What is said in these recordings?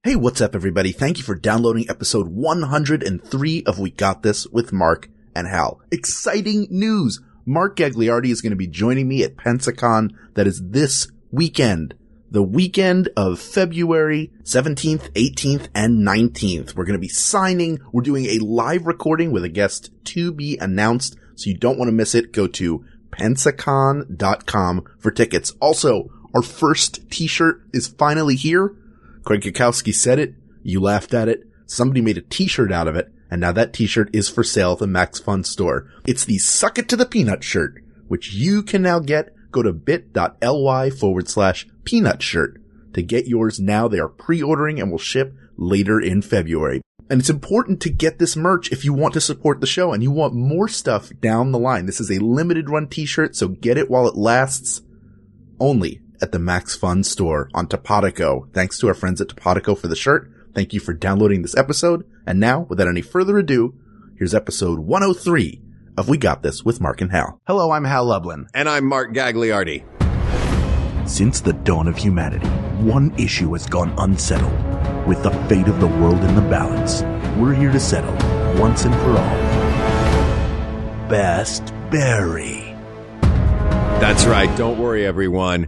Hey, what's up, everybody? Thank you for downloading episode 103 of We Got This with Mark and Hal. Exciting news! Mark Gagliardi is going to be joining me at Pensacon. That is this weekend. The weekend of February 17th, 18th, and 19th. We're going to be signing. We're doing a live recording with a guest to be announced, so you don't want to miss it. Go to pensacon.com for tickets. Also, our first t-shirt is finally here. Craig Kukowski said it. You laughed at it. Somebody made a t-shirt out of it. And now that t-shirt is for sale at the Max Fun store. It's the Suck It to the Peanut shirt, which you can now get. Go to bit.ly/peanut shirt to get yours now. They are pre-ordering and will ship later in February. And it's important to get this merch if you want to support the show and you want more stuff down the line. This is a limited run t-shirt, so get it while it lasts. Only at the Max Fun store on Topatico. Thanks to our friends at Topatico for the shirt. Thank you for downloading this episode. And now, without any further ado, here's episode 103 of We Got This with Mark and Hal. Hello, I'm Hal Lublin. And I'm Mark Gagliardi. Since the dawn of humanity, one issue has gone unsettled. With the fate of the world in the balance, we're here to settle, once and for all, Best Berry. That's right. Don't worry, everyone.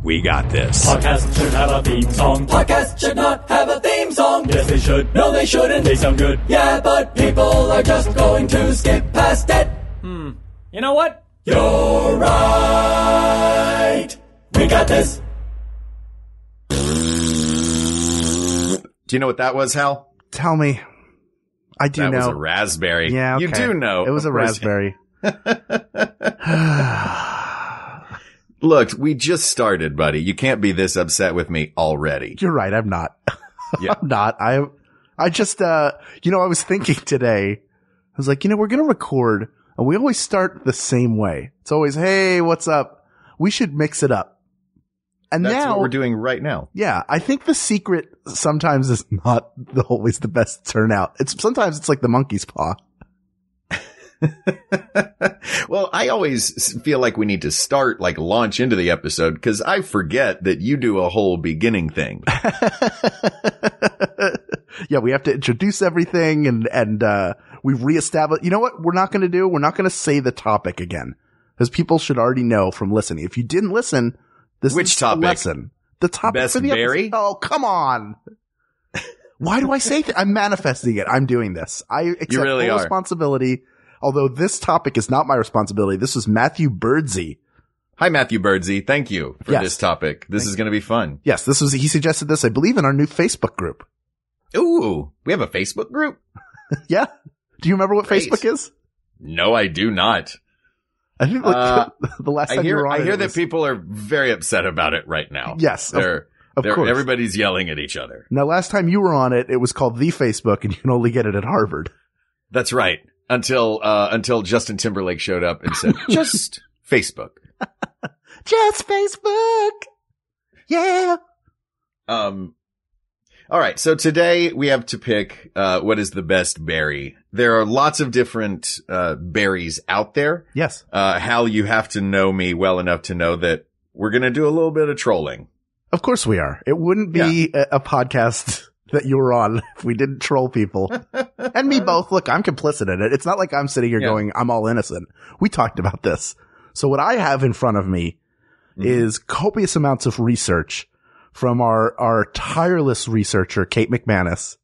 We got this. Podcasts should have a theme song. Podcasts should not have a theme song. Yes, they should. No, they shouldn't. They sound good. Yeah, but people are just going to skip past it. You know what? You're right. We got this. Do you know what that was, Hal? Tell me. I do know. That was a raspberry. Yeah, okay. You do know. It was a raspberry. Look, we just started, buddy. You can't be this upset with me already. You're right. I'm not. Yeah. I'm not. I just, I was thinking today, I was like, we're going to record and we always start the same way. It's always, hey, what's up? We should mix it up. And That's now what we're doing right now. Yeah. I think the secret sometimes is not always the best turnout. Sometimes it's like the monkey's paw. Well, I always feel like we need to launch into the episode because I forget that you do a whole beginning thing. Yeah, we have to introduce everything and we've reestablished. You know what we're not going to do? We're not going to say the topic again because people should already know from listening. If you didn't listen, Which is topic? The lesson. The topic Best for the berry? episode. Oh, come on. Why do I say that? I'm manifesting it. I'm doing this. I accept full responsibility. Although this topic is not my responsibility. This is Matthew Birdsey. Hi, Matthew Birdsey. Thank you for this topic. This is going to be fun. Yes, he suggested this, I believe, in our new Facebook group. Ooh, we have a Facebook group? Yeah. Do you remember what Facebook is? No, I do not. I think the last time you were on I hear that people are very upset about it right now. Yes, of course. Everybody's yelling at each other. Now, last time you were on it, it was called The Facebook, and you can only get it at Harvard. That's right. Until Justin Timberlake showed up and said, just Facebook. Just Facebook. Yeah. All right. So today we have to pick, what is the best berry. There are lots of different, berries out there. Yes. Hal, you have to know me well enough to know that we're going to do a little bit of trolling. Of course we are. It wouldn't be a podcast that you were on if we didn't troll people. And me both. Look, I'm complicit in it. It's not like I'm sitting here going, I'm all innocent. We talked about this. So what I have in front of me is copious amounts of research from our tireless researcher, Kate McManus.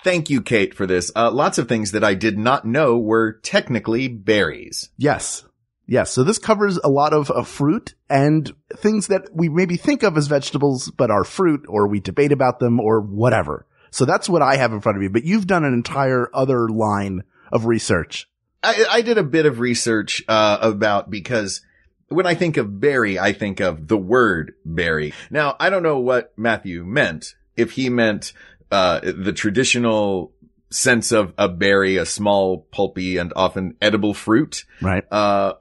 Thank you, Kate, for this. Lots of things that I did not know were technically berries. Yes. Yes. So this covers a lot of fruit and things that we maybe think of as vegetables, but are fruit, or we debate about them or whatever. So that's what I have in front of me. But you've done an entire other line of research. I did a bit of research, because when I think of berry, I think of the word berry. Now, I don't know what Matthew meant. If he meant, the traditional sense of a berry, a small, pulpy, and often edible fruit. Right.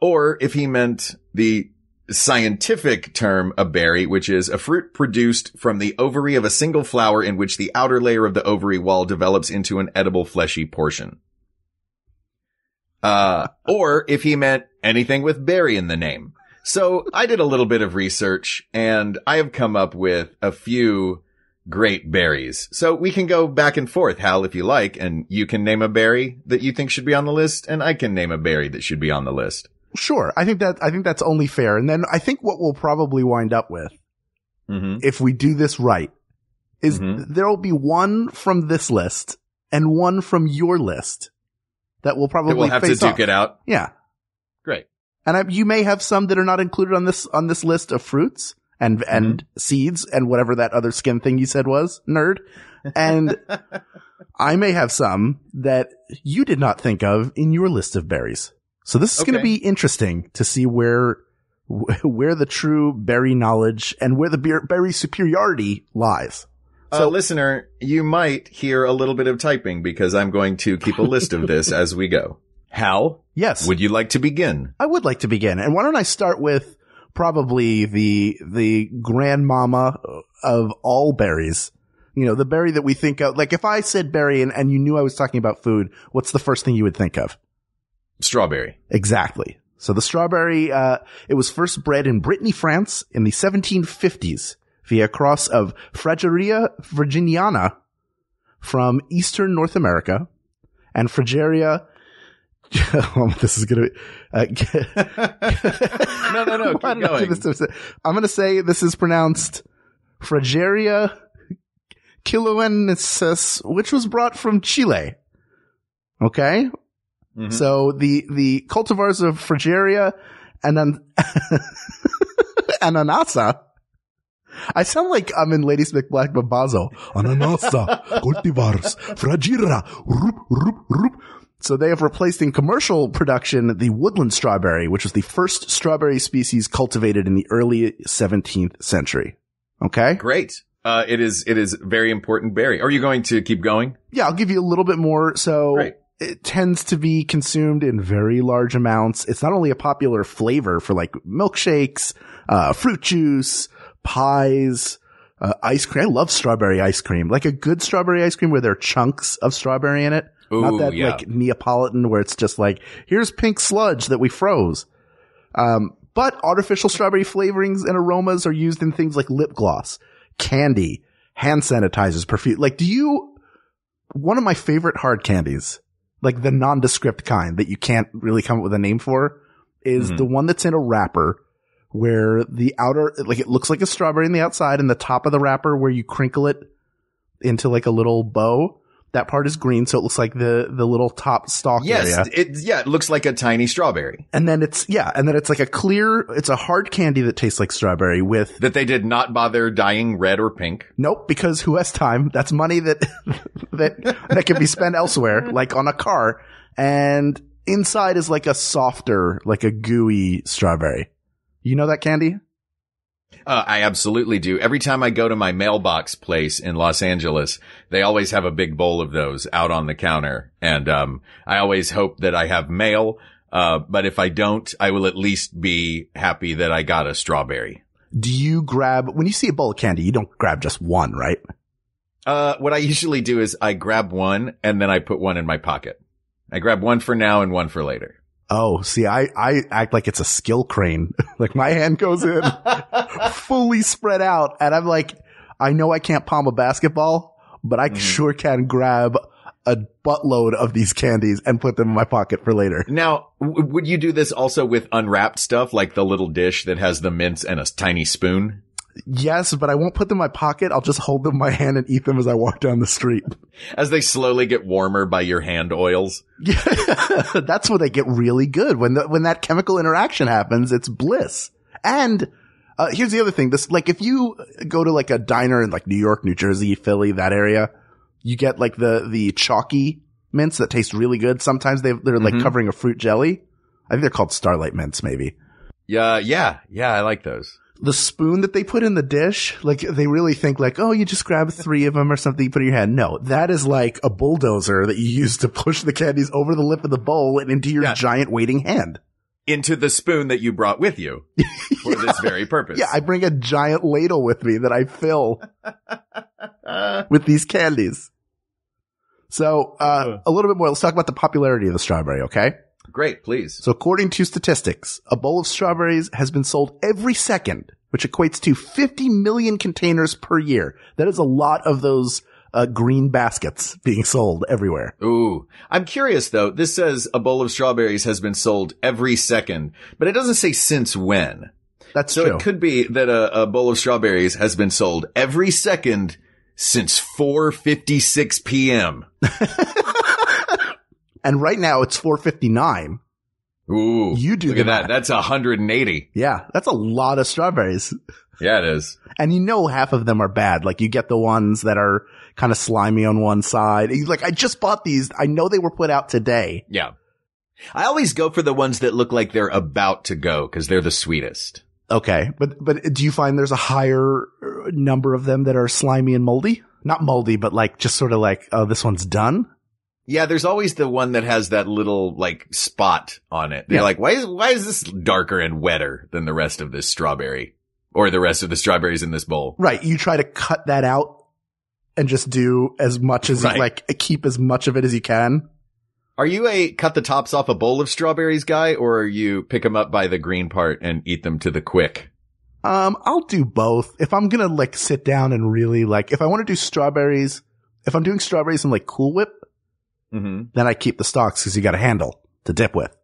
Or if he meant the scientific term a berry, which is a fruit produced from the ovary of a single flower in which the outer layer of the ovary wall develops into an edible fleshy portion. Or if he meant anything with berry in the name. So I did a little bit of research and I have come up with a few great berries. So we can go back and forth, Hal, if you like, and you can name a berry that you think should be on the list, and I can name a berry that should be on the list. Sure. I think that's only fair. And then I think what we'll probably wind up with, if we do this right, is there will be one from this list and one from your list that will probably we'll have to duke it out. Yeah. Great. And you may have some that are not included on this list of fruits and seeds and whatever that other skin thing you said was, nerd. And I may have some that you did not think of in your list of berries. So this is going to be interesting to see where the true berry knowledge and where the berry superiority lies. So, listener, you might hear a little bit of typing because I'm going to keep a list of this as we go. Hal? Yes. Would you like to begin? I would like to begin. And why don't I start with probably the grandmama of all berries. You know, the berry that we think of. Like if I said berry and you knew I was talking about food, what's the first thing you would think of? Strawberry. Exactly. So the strawberry, it was first bred in Brittany, France in the 1750s via a cross of Fragaria virginiana from eastern North America and Fragaria. This is going to be, no, keep going. I'm going to say this is pronounced Fragaria kiloensis, which was brought from Chile. Okay. So the cultivars of Fragaria and Ananasa. I sound like I'm in Ladysmith Black Babazzo. Ananasa, cultivars, Fragaria, rup. So they have replaced in commercial production the woodland strawberry, which was the first strawberry species cultivated in the early 17th century. Okay? Great. It is a very important berry. Are you going to keep going? Yeah, I'll give you a little bit more. So Great. It tends to be consumed in very large amounts. It's not only a popular flavor for like milkshakes, fruit juice, pies, ice cream. I love strawberry ice cream. Like a good strawberry ice cream where there are chunks of strawberry in it. Ooh, not that like Neapolitan where it's just like, here's pink sludge that we froze. But artificial strawberry flavorings and aromas are used in things like lip gloss, candy, hand sanitizers, perfume. Like one of my favorite hard candies, like the nondescript kind that you can't really come up with a name for, is the one that's in a wrapper where the outer, like it looks like a strawberry on the outside and the top of the wrapper where you crinkle it into like a little bow. That part is green, so it looks like the little top stalk area. It looks like a tiny strawberry. And then it's like it's a hard candy that tastes like strawberry with. That they did not bother dyeing red or pink. Nope, because who has time? That's money that can be spent elsewhere, like on a car. And inside is like a softer, like a gooey strawberry. You know that candy? I absolutely do. Every time I go to my mailbox place in Los Angeles, they always have a big bowl of those out on the counter. And, I always hope that I have mail. But if I don't, I will at least be happy that I got a strawberry. Do you when you see a bowl of candy, you don't grab just one, right? What I usually do is I grab one and then I put one in my pocket. I grab one for now and one for later. Oh, see, I act like it's a skill crane. Like my hand goes in fully spread out and I'm like, I know I can't palm a basketball, but I sure can grab a buttload of these candies and put them in my pocket for later. Now, would you do this also with unwrapped stuff like the little dish that has the mints and a tiny spoon? Yes, but I won't put them in my pocket. I'll just hold them in my hand and eat them as I walk down the street. As they slowly get warmer by your hand oils. Yeah, that's when they get really good. When that chemical interaction happens, it's bliss. And, here's the other thing. Like, if you go to like a diner in like New York, New Jersey, Philly, that area, you get like the chalky mints that taste really good. Sometimes they're like covering a fruit jelly. I think they're called Starlight mints, maybe. Yeah, I like those. The spoon that they put in the dish, like they really think like, oh, you just grab 3 of them or something, you put in your hand. No, that is like a bulldozer that you use to push the candies over the lip of the bowl and into your giant waiting hand. Into the spoon that you brought with you for this very purpose. Yeah, I bring a giant ladle with me that I fill with these candies. So, a little bit more. Let's talk about the popularity of the strawberry, okay? Great, please. So according to statistics, a bowl of strawberries has been sold every second which equates to 50 million containers per year. That is a lot of those green baskets being sold everywhere. Ooh. I'm curious though. This says a bowl of strawberries has been sold every second, but it doesn't say since when. That's so true. It could be that a bowl of strawberries has been sold every second since 4:56 p.m. And right now it's 4:59. Ooh. You do look the at that. math. That's 180. Yeah, that's a lot of strawberries. Yeah, it is. And you know half of them are bad. Like you get the ones that are kind of slimy on one side. Like, I just bought these. I know they were put out today. Yeah. I always go for the ones that look like they're about to go because they're the sweetest. Okay. But do you find there's a higher number of them that are slimy and moldy? Not moldy, but like just sort of like, oh, this one's done? Yeah, there's always the one that has that little like spot on it. They're Yeah. like, why is this darker and wetter than the rest of this strawberry or the rest of the strawberries in this bowl? Right. You try to cut that out and just do as much as Right. you like, keep as much of it as you can. Are you a cut the tops off a bowl of strawberries guy, or are you pick them up by the green part and eat them to the quick? I'll do both. If I'm gonna like sit down and really like, if I want to do strawberries, if I'm doing strawberries in like Cool Whip, Mm-hmm. then I keep the stalks because you got a handle to dip with.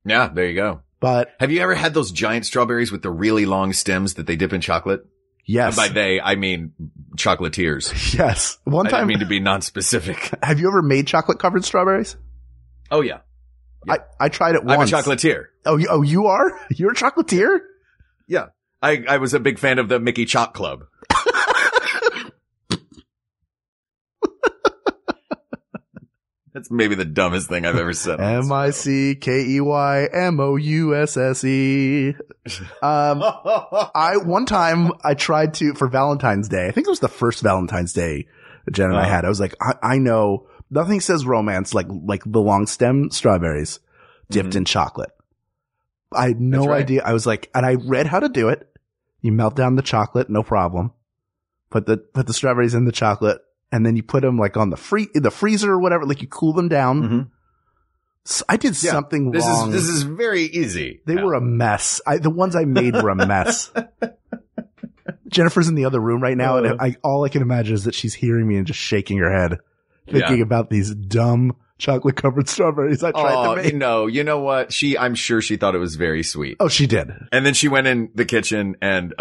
Yeah, there you go. But Have you ever had those giant strawberries with the really long stems that they dip in chocolate? yes, By they, I mean chocolatiers. yes. One I didn't time, mean to be non-specific. have you ever made chocolate covered strawberries? Oh yeah. I tried it I'm a once. chocolatier. Oh, you are? You're a chocolatier? Yeah. I was a big fan of the Mickey Choc Club. That's maybe the dumbest thing I've ever said. MICKEYMOUSSE. One time I tried to, for Valentine's Day, I think it was the first Valentine's Day Jen and I had. I was like, I know nothing says romance like the long stem strawberries dipped in chocolate. I had no That's right. idea. I was like, and I read how to do it. You melt down the chocolate, no problem. Put the strawberries in the chocolate, and then you put them like on the freezer or whatever, like you cool them down. Mm-hmm. So I did something wrong. This is very easy. They were a mess. The ones I made were a mess. Jennifer's in the other room right now, and all I can imagine is that she's hearing me and just shaking her head, thinking about these dumb chocolate covered strawberries I tried to make. No, you know what? I'm sure she thought it was very sweet. Oh, she did. And then she went in the kitchen and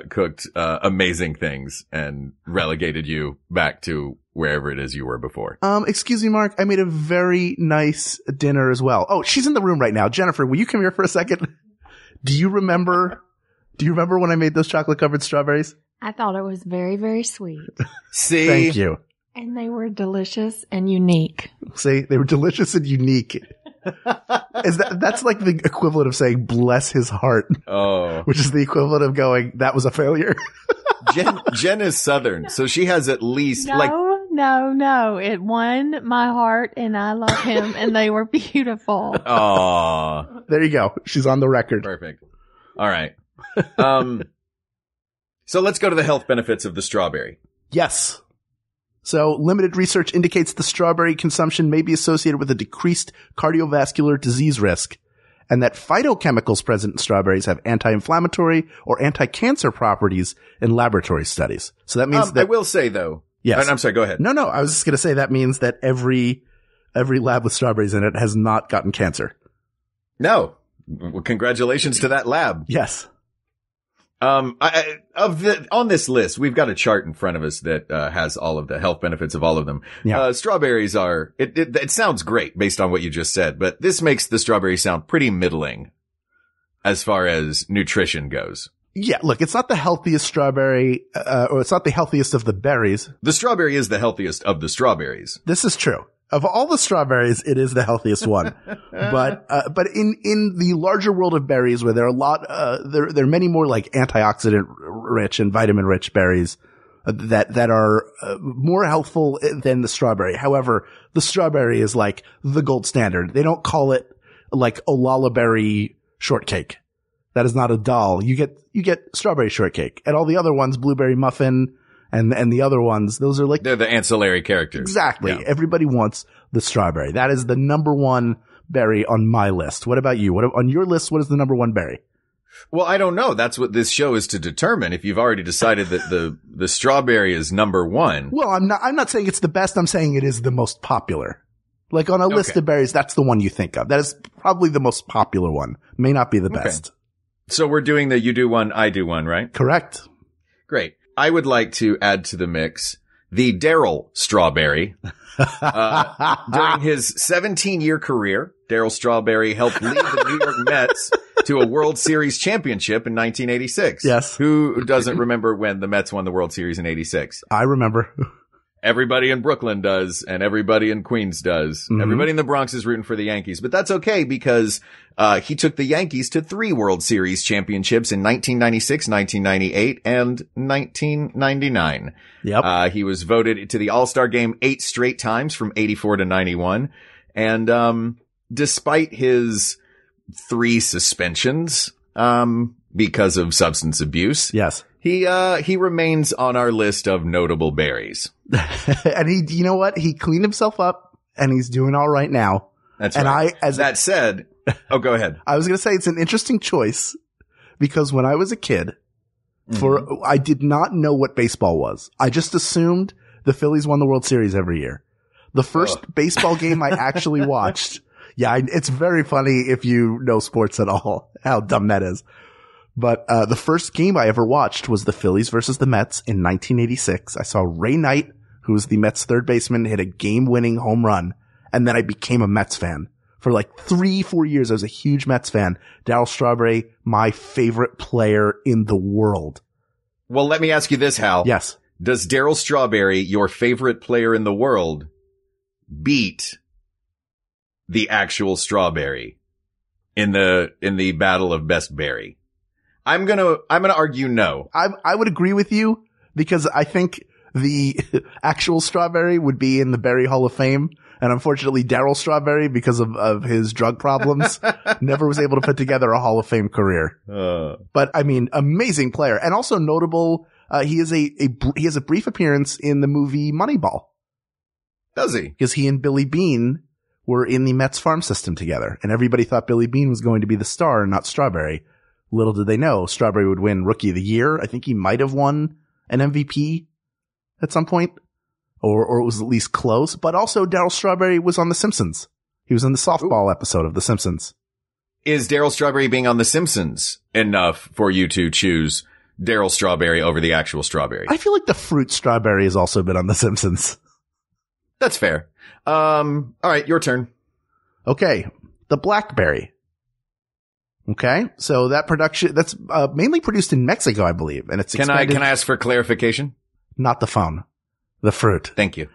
cooked amazing things and relegated you back to wherever it is you were before. Excuse me, Mark. I made a very nice dinner as well. Oh, she's in the room right now. Jennifer, will you come here for a second? Do you remember when I made those chocolate covered strawberries? I thought it was very, very sweet. See? Thank you. And they were delicious and unique. See, they were delicious and unique. That's like the equivalent of saying bless his heart, Oh. which is the equivalent of going, that was a failure. Jen is Southern, so she has at least No. It won my heart and I love him and they were beautiful. Aw. There you go. She's on the record. Perfect. All right. So let's go to the health benefits of the strawberry. Yes. So limited research indicates the strawberry consumption may be associated with a decreased cardiovascular disease risk, and that phytochemicals present in strawberries have anti-inflammatory or anti-cancer properties in laboratory studies. So that means that I will say though. Yes. I'm sorry, go ahead. No, I was just going to say that means that every lab with strawberries in it has not gotten cancer. No. Well, congratulations to that lab. Yes. On this list, we've got a chart in front of us that has all of the health benefits of all of them. Yeah. Strawberries are, it sounds great based on what you just said, but this makes the strawberry sound pretty middling as far as nutrition goes. Yeah, look, it's not the healthiest strawberry, or it's not the healthiest of the berries. The strawberry is the healthiest of the strawberries. This is true. Of all the strawberries, it is the healthiest one. But in the larger world of berries, where there are a lot, there are many more like antioxidant rich and vitamin rich berries that are more healthful than the strawberry. However, the strawberry is like the gold standard. They don't call it like Olala berry shortcake. That is not a doll. You get strawberry shortcake, and all the other ones, blueberry muffin, and the other ones, those are like They're the ancillary characters. exactly. Yeah. Everybody wants the strawberry. That is the number one berry on my list. What about you? On your list? What is the number one berry? Well, I don't know. That's what this show is to determine. If you've already decided that the strawberry is number one. Well, I'm not saying it's the best. I'm saying it is the most popular. Like on a list of berries, that's the one you think of. That is probably the most popular one. May not be the best. So we're doing the you do one, I do one, right? Correct. Great. I would like to add to the mix the Darryl Strawberry. During his 17-year career, Darryl Strawberry helped lead the New York Mets to a World Series championship in 1986. Yes. Who doesn't remember when the Mets won the World Series in 86? I remember. Everybody in Brooklyn does, and everybody in Queens does. Mm-hmm. Everybody in the Bronx is rooting for the Yankees, but that's okay because he took the Yankees to 3 World Series championships in 1996, 1998, and 1999. Yep. He was voted to the All-Star game 8 straight times from 84 to 91. And despite his 3 suspensions because of substance abuse, yes, he remains on our list of notable berries. And you know what? He cleaned himself up and he's doing all right now. That's and right. That said, go ahead. I was going to say it's an interesting choice because when I was a kid, I did not know what baseball was. I just assumed the Phillies won the World Series every year. The first baseball game I actually watched. Yeah, it's very funny if you know sports at all, how dumb that is. But the first game I ever watched was the Phillies versus the Mets in 1986. I saw Ray Knight, who was the Mets third baseman, hit a game-winning home run. And then I became a Mets fan. For like 3-4 years, I was a huge Mets fan. Darryl Strawberry, my favorite player in the world. Well, let me ask you this, Hal. Yes. Does Darryl Strawberry, your favorite player in the world, beat the actual Strawberry in the battle of best berry? I'm gonna argue no. I would agree with you because I think the actual Strawberry would be in the Berry Hall of Fame. And unfortunately, Darryl Strawberry, because of his drug problems, never was able to put together a Hall of Fame career. But I mean, amazing player and also notable. He has a brief appearance in the movie Moneyball. Does he? Because he and Billy Beane were in the Mets farm system together and everybody thought Billy Beane was going to be the star and not Strawberry. Little did they know Strawberry would win Rookie of the Year. I think he might have won an MVP at some point, or it was at least close. But also Darryl Strawberry was on The Simpsons. He was in the softball episode of The Simpsons. Is Darryl Strawberry being on The Simpsons enough for you to choose Darryl Strawberry over the actual Strawberry? I feel like the fruit Strawberry has also been on The Simpsons. That's fair. All right, your turn. Okay, the Blackberry. Okay, so that's mainly produced in Mexico, I believe, and it's Can I ask for clarification? Not the phone, the fruit. Thank you.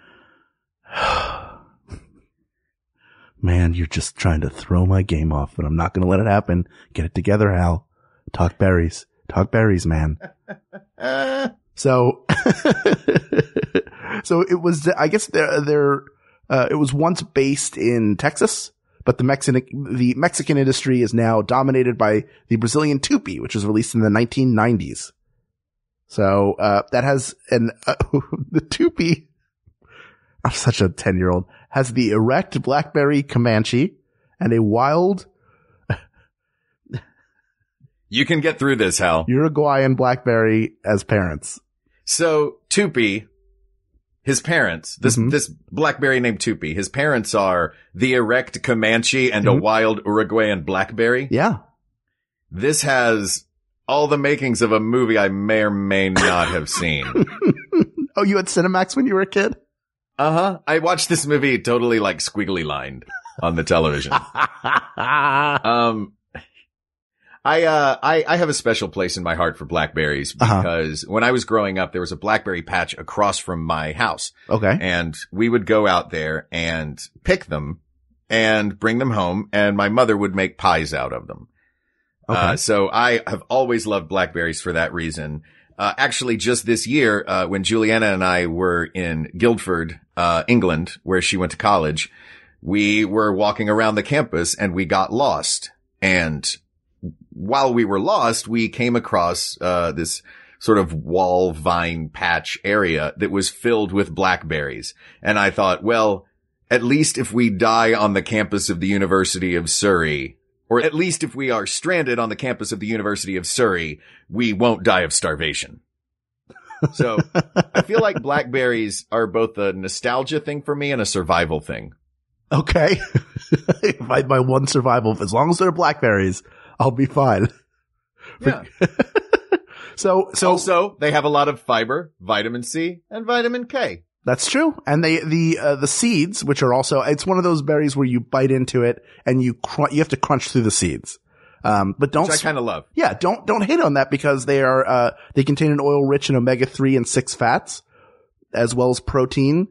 Man, you're just trying to throw my game off, but I'm not going to let it happen. Get it together, Hal. Talk berries, man. So it was. I guess it was once based in Texas. But the Mexican industry is now dominated by the Brazilian Tupi, which was released in the 1990s. So, that has the Tupi, I'm such a 10-year-old, has the erect blackberry Comanche and a wild, you can get through this, Hal. Uruguayan blackberry as parents. So, Tupi, his parents, this blackberry named Tupi, his parents are the erect Comanche and a wild Uruguayan blackberry. Yeah. This has all the makings of a movie I may or may not have seen. Oh, you had Cinemax when you were a kid? Uh-huh. I watched this movie totally like squiggly lined on the television. I have a special place in my heart for blackberries because when I was growing up, there was a blackberry patch across from my house. Okay. And we would go out there and pick them and bring them home, and my mother would make pies out of them. Okay. So I have always loved blackberries for that reason. Actually, just this year, when Juliana and I were in Guildford, England, where she went to college, we were walking around the campus and we got lost. And while we were lost, we came across this sort of wall vine patch area that was filled with blackberries. And I thought, well, at least if we die on the campus of the University of Surrey, Or at least if we are stranded on the campus of the University of Surrey, we won't die of starvation. So I feel like blackberries are both a nostalgia thing for me and a survival thing. Okay. my one survival, as long as they're blackberries, I'll be fine. Yeah. So also, they have a lot of fiber, vitamin C, and vitamin K. That's true. And the seeds, which are also, it's one of those berries where you bite into it and you have to crunch through the seeds. But don't, which I kind of love. Yeah, don't hit on that because they contain an oil rich in omega-3 and 6 fats, as well as protein,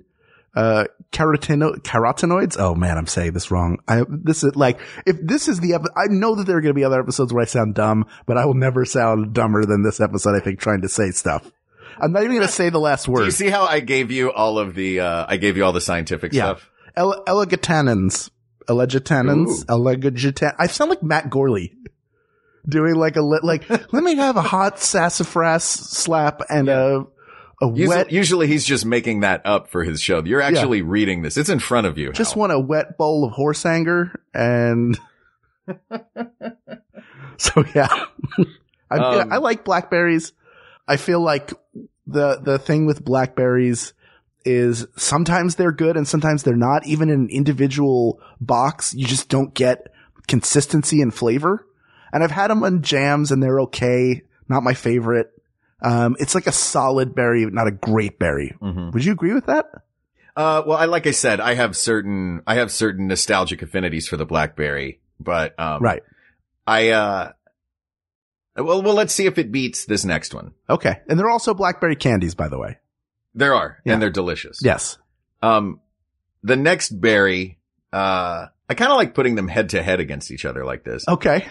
carotenoids. Oh man, I'm saying this wrong. I know that there are going to be other episodes where I sound dumb, but I will never sound dumber than this episode, I think, trying to say stuff. I'm not even going to say the last word. Do you see how I gave you all of the, scientific stuff? Elegitanins. I sound like Matt Gorley doing let me have a hot sassafras slap and a wet. Usually he's just making that up for his show. You're actually reading this. It's in front of you. Just want a wet bowl of horse anger and so yeah. I like blackberries. I feel like the thing with blackberries is sometimes they're good and sometimes they're not. Even in an individual box, you just don't get consistency and flavor. And I've had them on jams and they're okay. Not my favorite. It's like a solid berry, not a great berry. Mm-hmm. Would you agree with that? Well, like I said, I have certain nostalgic affinities for the blackberry, but, right. Well, let's see if it beats this next one. Okay. And there are also blackberry candies, by the way. There are, and they're delicious. Yes. The next berry, I kind of like putting them head to head against each other like this. Okay.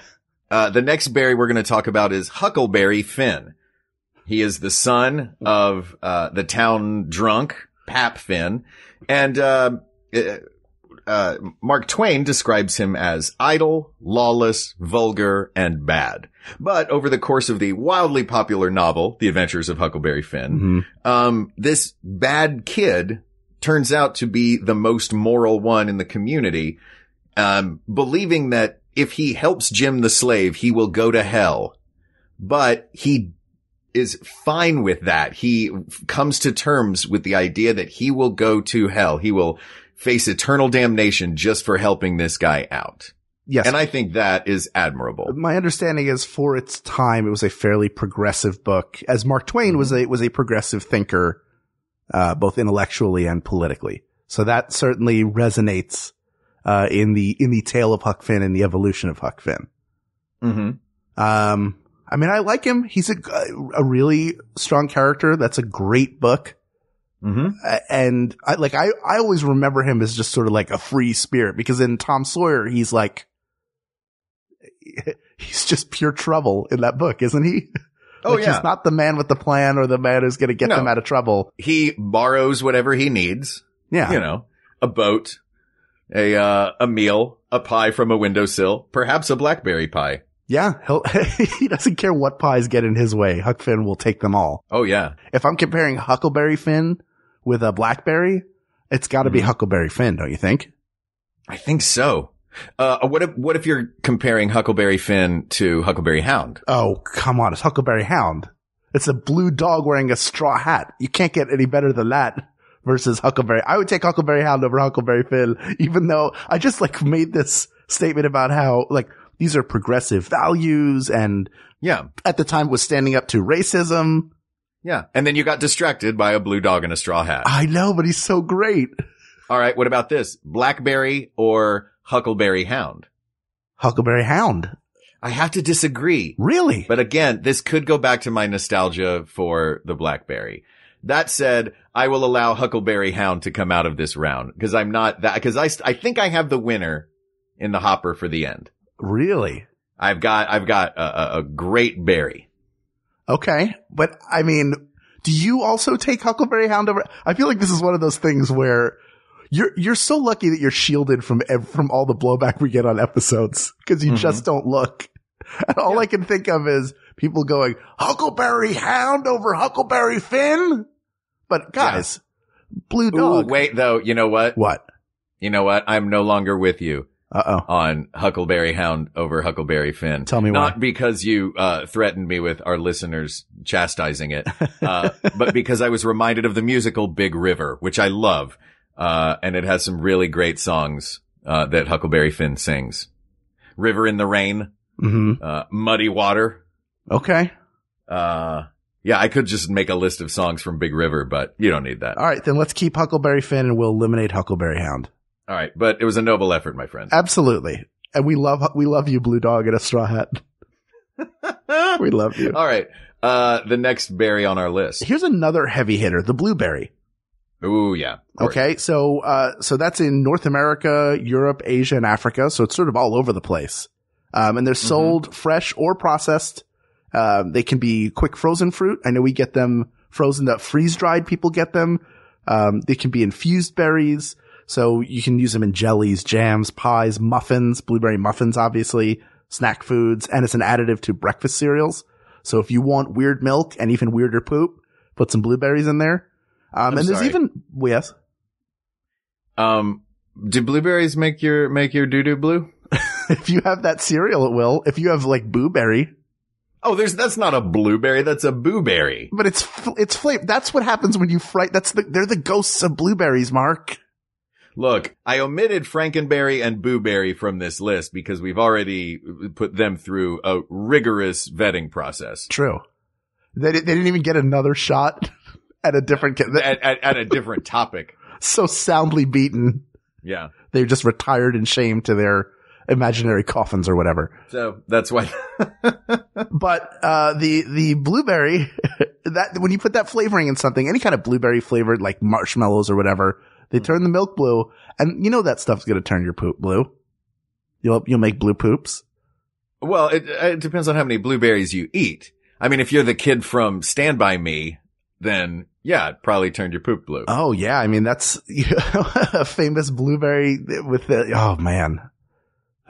The next berry we're going to talk about is Huckleberry Finn. He is the son of, the town drunk, Pap Finn. And, Mark Twain describes him as idle, lawless, vulgar, and bad. But over the course of the wildly popular novel, The Adventures of Huckleberry Finn, this bad kid turns out to be the most moral one in the community, believing that if he helps Jim the slave, he will go to hell. But he is fine with that. He comes to terms with the idea that he will go to hell. He will face eternal damnation just for helping this guy out. Yes. And I think that is admirable. My understanding is for its time, it was a fairly progressive book, as Mark Twain was a progressive thinker, both intellectually and politically. So that certainly resonates, in the tale of Huck Finn and the evolution of Huck Finn. Mm-hmm. I mean, I like him. He's a really strong character. That's a great book. Mm-hmm. And I always remember him as just sort of like a free spirit, because in Tom Sawyer, he's just pure trouble in that book, isn't he? Oh, yeah. He's not the man with the plan or the man who's going to get them out of trouble. He borrows whatever he needs. Yeah. You know, a boat, a meal, a pie from a windowsill, perhaps a blackberry pie. Yeah. He doesn't care what pies get in his way. Huck Finn will take them all. Oh, yeah. If I'm comparing Huckleberry Finn with a blackberry, it's got to be Huckleberry Finn, don't you think? I think so. What if you're comparing Huckleberry Finn to Huckleberry Hound? Oh, come on. It's Huckleberry Hound. It's a blue dog wearing a straw hat. You can't get any better than that versus Huckleberry. I would take Huckleberry Hound over Huckleberry Finn, even though I just made this statement about how these are progressive values and at the time was standing up to racism. Yeah. And then you got distracted by a blue dog in a straw hat. I know, but he's so great. All right. What about this? Blackberry or Huckleberry Hound? Huckleberry Hound. I have to disagree. Really? But again, this could go back to my nostalgia for the blackberry. That said, I will allow Huckleberry Hound to come out of this round because I think I have the winner in the hopper for the end. Really? I've got a great berry. Okay. But I mean, do you also take Huckleberry Hound over? I feel like this is one of those things where you're so lucky that you're shielded from all the blowback we get on episodes because you just don't look. And all I can think of is people going, Huckleberry Hound over Huckleberry Finn? But guys, blue dog. Ooh, wait though, you know what? What? You know what? I'm no longer with you. on Huckleberry Hound over Huckleberry Finn. Tell me why. Not because you threatened me with our listeners chastising it, but because I was reminded of the musical Big River, which I love, and it has some really great songs that Huckleberry Finn sings. River in the Rain, Muddy Water. Okay. Yeah, I could just make a list of songs from Big River, but you don't need that. All right, then let's keep Huckleberry Finn and we'll eliminate Huckleberry Hound. All right, but it was a noble effort, my friend. Absolutely. And we love you, Blue Dog in a Straw Hat. We love you. All right. The next berry on our list. Here's another heavy hitter, the blueberry. Ooh, yeah. Okay. So that's in North America, Europe, Asia, and Africa. So it's sort of all over the place. And they're sold fresh or processed. They can be quick frozen fruit. I know we get them frozen up, freeze dried. People get them. They can be infused berries. So you can use them in jellies, jams, pies, muffins, blueberry muffins, obviously, snack foods, and it's an additive to breakfast cereals. So if you want weird milk and even weirder poop, put some blueberries in there. And there's even, yes. Do blueberries make your doo-doo blue? If you have that cereal, it will. If you have like blueberry. Oh, that's not a blueberry. That's a booberry. But it's flavor. That's what happens when you fry. They're the ghosts of blueberries, Mark. Look, I omitted Frankenberry and Booberry from this list because we've already put them through a rigorous vetting process. True. They didn't even get another shot at a different at a different topic. So soundly beaten. Yeah. They just retired in shame to their imaginary coffins or whatever. So that's why. But the blueberry, that when you put that flavoring in something, any kind of blueberry flavored like marshmallows or whatever, they turn the milk blue, and you know that stuff's going to turn your poop blue. You'll make blue poops. Well, it depends on how many blueberries you eat. I mean, if you're the kid from Stand By Me, then yeah, it probably turned your poop blue. Oh yeah, I mean that's a famous blueberry with the oh man,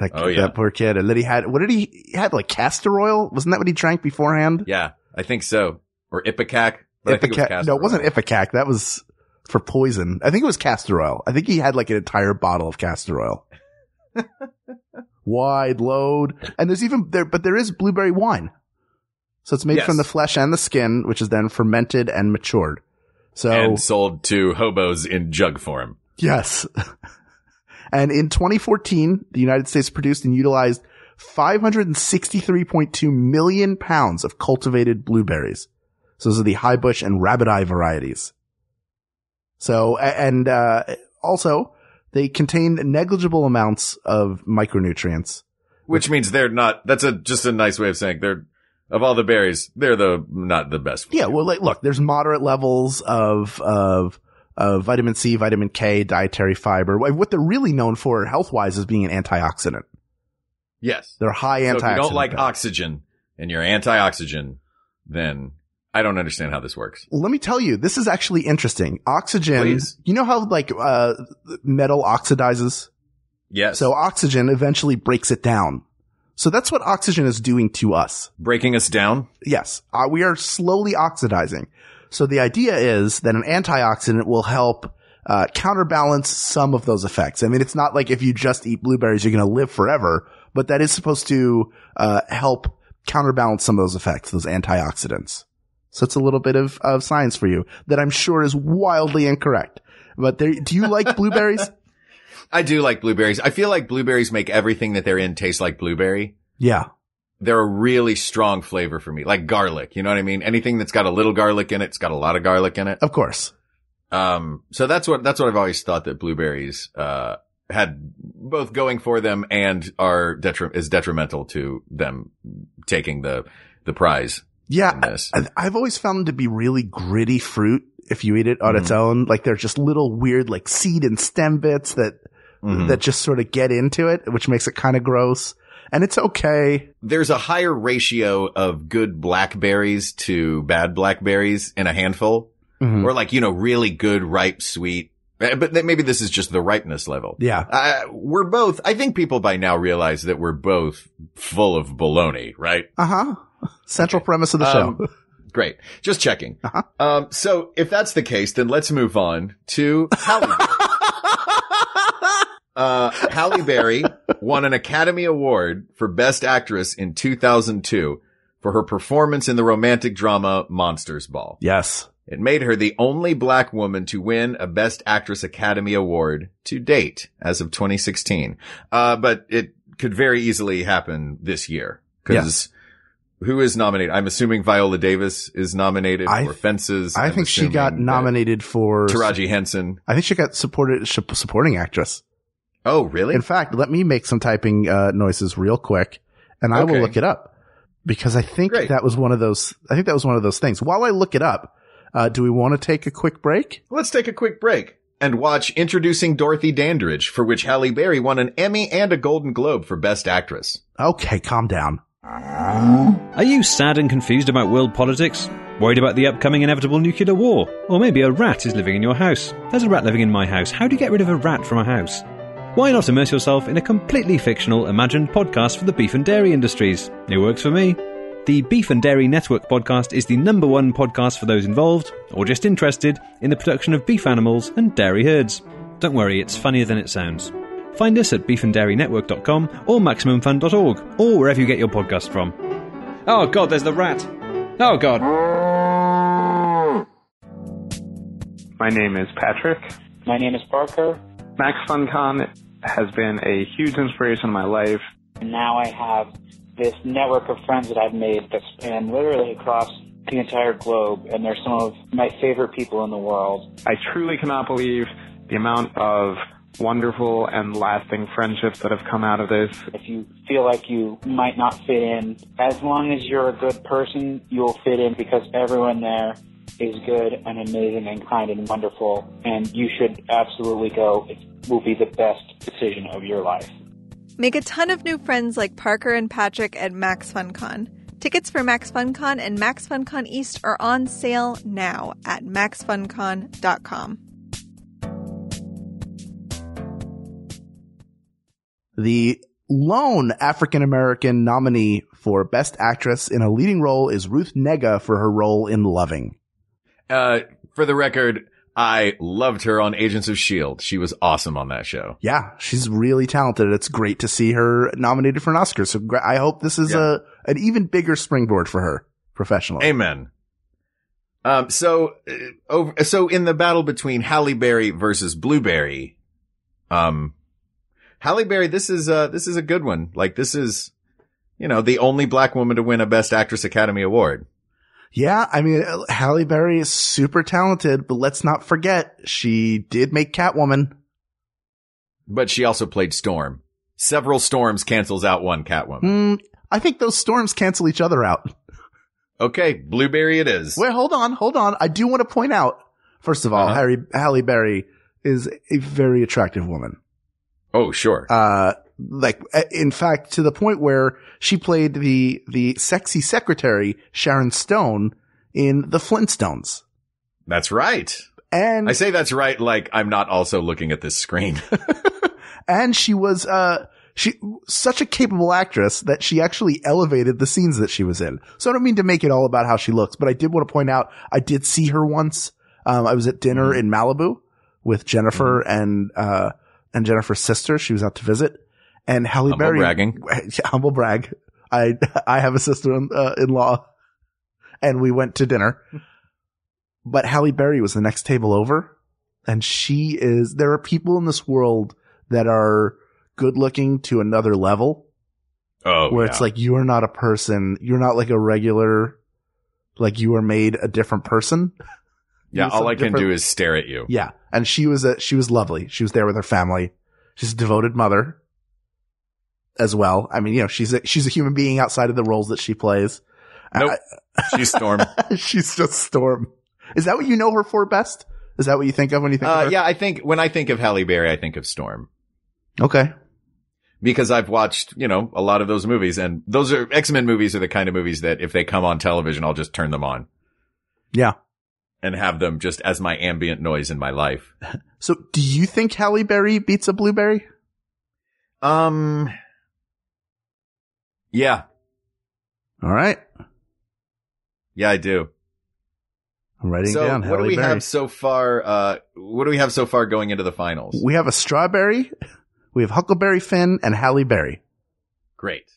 that poor kid. And then he had like castor oil? Wasn't that what he drank beforehand? Yeah, I think so. Or Ipecac. No, it wasn't Ipecac. That was for poison. I think it was castor oil. I think he had like an entire bottle of castor oil. Wide load. And there's even there is blueberry wine. So it's made from the flesh and the skin, which is then fermented and matured. And sold to hobos in jug form. Yes. And in 2014, the United States produced and utilized 563.2 million pounds of cultivated blueberries. So those are the high bush and rabbit eye varieties. So, and also they contain negligible amounts of micronutrients. Which means they're not, that's just a nice way of saying of all the berries, they're not the best. Yeah. Well, look, there's moderate levels of vitamin C, vitamin K, dietary fiber. What they're really known for health-wise is being an antioxidant. Yes. They're high antioxidant. So if you don't like oxygen and you're anti-oxygen, then I don't understand how this works. Let me tell you, this is actually interesting. Oxygen, Please. You know how like metal oxidizes? Yes. So oxygen eventually breaks it down. So that's what oxygen is doing to us. Breaking us down? Yes. We are slowly oxidizing. So the idea is that an antioxidant will help counterbalance some of those effects. I mean, it's not like if you just eat blueberries, you're going to live forever, but that is supposed to help counterbalance some of those effects, those antioxidants. So it's a little bit of science for you that I'm sure is wildly incorrect. But do you like blueberries? I do like blueberries. I feel like blueberries make everything that they're in taste like blueberry. Yeah. They're a really strong flavor for me, like garlic. You know what I mean? Anything that's got a little garlic in it, it's got a lot of garlic in it. Of course. So that's what I've always thought that blueberries, had both going for them and is detrimental to them taking the prize. Yeah. I've always found them to be really gritty fruit if you eat it on its own. Like they're just little weird, like seed and stem bits that just sort of get into it, which makes it kind of gross. And it's okay. There's a higher ratio of good blackberries to bad blackberries in a handful. Or like, really good, ripe, sweet. But maybe this is just the ripeness level. Yeah. I think people by now realize that we're both full of baloney, right? Uh-huh. Central premise of the show. Great. Just checking. So if that's the case, then let's move on to Halle Berry. Halle Berry won an Academy Award for Best Actress in 2002 for her performance in the romantic drama Monsters Ball. Yes. It made her the only black woman to win a Best Actress Academy Award to date as of 2016. But it could very easily happen this year. Because who is nominated? I'm assuming Viola Davis is nominated for Fences. I think she got nominated for Taraji Henson. I think she got supporting actress. Oh, really? In fact, let me make some typing noises real quick, and I will look it up because I think that was one of those. I think that was one of those things. While I look it up, do we want to take a quick break? Let's take a quick break and watch Introducing Dorothy Dandridge, for which Halle Berry won an Emmy and a Golden Globe for Best Actress. Okay, calm down. Are you sad and confused about world politics? Worried about the upcoming inevitable nuclear war? Or maybe a rat is living in your house. There's a rat living in my house. How do you get rid of a rat from a house? Why not immerse yourself in a completely fictional, imagined podcast for the beef and dairy industries? It works for me. The Beef and Dairy Network podcast is the #1 podcast for those involved, or just interested, in the production of beef animals and dairy herds. Don't worry, it's funnier than it sounds. Find us at beefanddairynetwork.com or maximumfun.org, or wherever you get your podcast from. Oh god, there's the rat! Oh god! My name is Patrick. My name is Parker. Max FunCon has been a huge inspiration in my life. And now I have this network of friends that I've made that span literally across the entire globe, and they're some of my favorite people in the world. I truly cannot believe the amount of wonderful and lasting friendships that have come out of this. If you feel like you might not fit in, as long as you're a good person, you'll fit in because everyone there is good and amazing and kind and wonderful, and you should absolutely go. It will be the best decision of your life. Make a ton of new friends like Parker and Patrick at Max FunCon. Tickets for Max FunCon and Max FunCon East are on sale now at maxfuncon.com. The lone African-American nominee for Best Actress in a Leading Role is Ruth Negga for her role in Loving. For the record, I loved her on Agents of S.H.I.E.L.D. She was awesome on that show. Yeah, she's really talented. It's great to see her nominated for an Oscar. So I hope this is an even bigger springboard for her professionally. Amen. So in the battle between Halle Berry versus Blueberry, Halle Berry, this is a good one. Like, this is, the only black woman to win a Best Actress Academy Award. Yeah, I mean, Halle Berry is super talented, but let's not forget, she did make Catwoman. But she also played Storm. Several Storms cancels out one Catwoman. I think those storms cancel each other out. Okay, Blueberry it is. Wait, hold on. I do want to point out, first of all, Halle Berry is a very attractive woman. Oh, sure. In fact, to the point where she played the sexy secretary, Sharon Stone, in The Flintstones. That's right. And I say that's right, like I'm not also looking at this screen. And she was, such a capable actress that she actually elevated the scenes that she was in. So I don't mean to make it all about how she looks, but I did want to point out, I did see her once. I was at dinner in Malibu with Jennifer and Jennifer's sister. She was out to visit. And Halle Berry. Humble brag. I have a sister-in-law, and we went to dinner. But Halle Berry was the next table over, and there are people in this world that are good looking to another level. Oh, where it's like, you are not a person. You're not like a regular, like you are made a different person. Yeah. All I can do is stare at you. Yeah. And she was lovely. She was there with her family. She's a devoted mother as well. I mean, she's a human being outside of the roles that she plays. Nope. She's Storm. She's just Storm. Is that what you know her for best? Is that what you think of when you think of her? Yeah, I think when I think of Halle Berry, I think of Storm. Okay. Because I've watched, a lot of those movies, and those are X-Men movies are the kind of movies that if they come on television, I'll just turn them on. Yeah. And have them just as my ambient noise in my life. So do you think Halle Berry beats a Blueberry? Yeah. All right. Yeah, I do. I'm writing down Halle Berry. What do we have so far? What do we have so far going into the finals? We have a strawberry. we have Huckleberry Finn and Halle Berry. Great.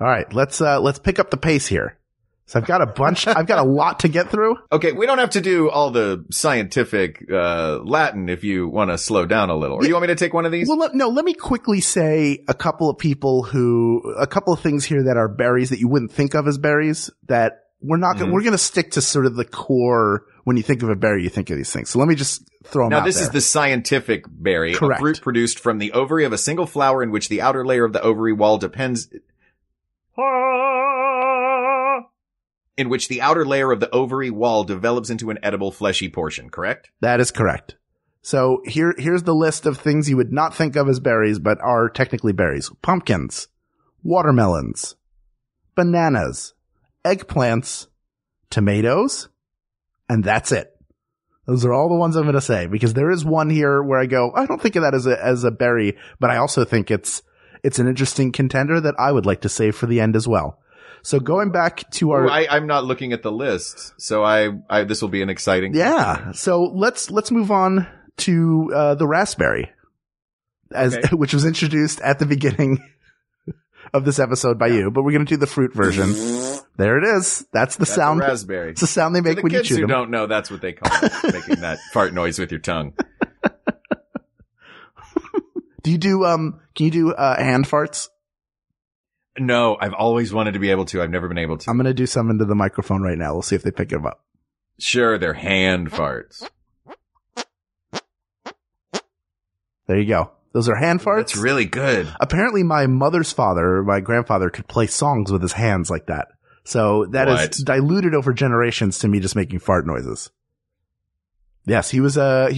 All right, let's pick up the pace here. So I've got a lot to get through. Okay, we don't have to do all the scientific Latin if you want to slow down a little. Or you want me to take one of these? Well, let me quickly say a couple of things here that are berries that you wouldn't think of as berries that we're going to stick to sort of the core. When you think of a berry, you think of these things. So let me just throw them out there. Now, this is the scientific berry, Correct. A fruit produced from the ovary of a single flower in which the outer layer of the ovary wall develops into an edible fleshy portion, correct? That is correct. So here's the list of things you would not think of as berries, but are technically berries. Pumpkins, watermelons, bananas, eggplants, tomatoes, and that's it. Those are all the ones I'm going to say, because there is one here where I go, I don't think of that as a berry, but I also think it's an interesting contender that I would like to save for the end as well. So going back to our, I'm not looking at the list, so this will be an exciting. Yeah. So let's move on to the raspberry, which was introduced at the beginning of this episode by you, but we're going to do the fruit version. There it is. That's the sound. Raspberry. It's the sound they make when you chew them. The kids who don't know, that's what they call it, making that fart noise with your tongue. Can you do hand farts? No, I've always wanted to be able to. I've never been able to. I'm going to do some into the microphone right now. We'll see if they pick it up. Sure, they're hand farts. There you go. Those are hand farts. That's really good. Apparently my mother's father, or my grandfather, could play songs with his hands like that. So that is diluted over generations to me just making fart noises. Yes, he